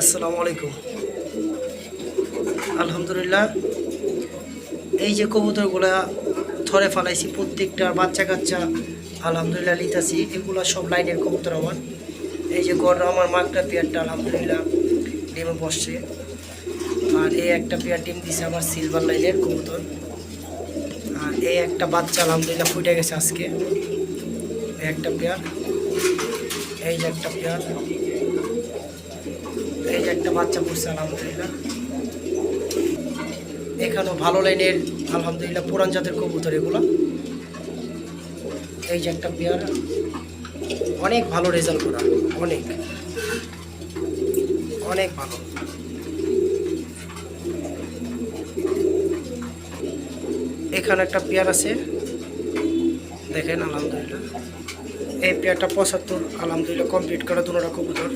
আসসালামু আলাইকুম। আলহামদুলিল্লাহ, এই যে কবুতরগুলা ধরে ফেলাইছি প্রত্যেকটা বাচ্চা কাচ্চা আলহামদুলিল্লাহ লিতাছি। এগুলো সব লাইনের কবুতর আমার। এই যে গড় আমার মাকটা পেয়ারটা আলহামদুলিল্লাহ ডিমে বসছে। আর এই একটা পেয়ার ডিম দিছে আমার সিলভার লাইনের কবুতর। আর এই একটা বাচ্চা আলহামদুলিল্লাহ ফুটে গেছে আজকে। এই একটা পেয়ার, এই যে একটা পেয়ার, এই যে একটা বাচ্চা পড়ছে আলহামদুলিল্লাহ। এখানেও ভালো লাইনের আলহামদুলিল্লাহ পুরান জাতের কবুতর এগুলো। এই যে একটা পেয়ার, অনেক ভালো রেজাল্ট করা, অনেক অনেক ভালো। এখানে একটা পেয়ার আছে দেখেন আলহামদুলিল্লাহ। এই পেয়ারটা 75 আলহামদুলিল্লাহ কমপ্লিট করা দুটো কবুতর,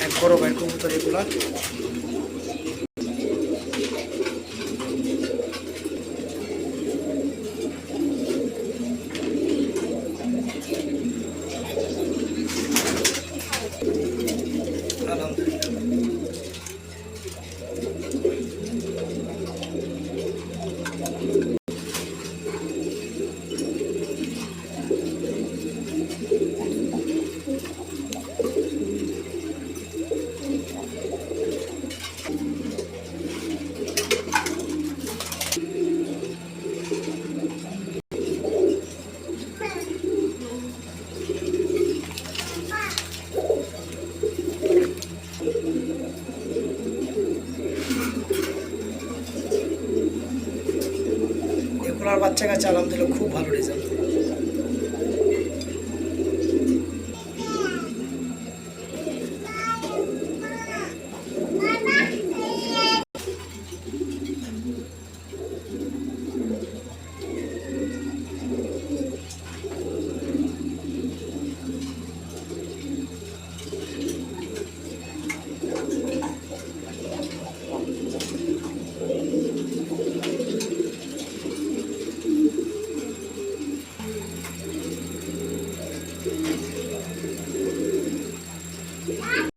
এক বড় ভাইয়ের কবুতর এগুলা। এগুলোর বাচ্চা কাচ্চা আলহামদুলিল্লাহ খুব ভালো রেজাল্ট।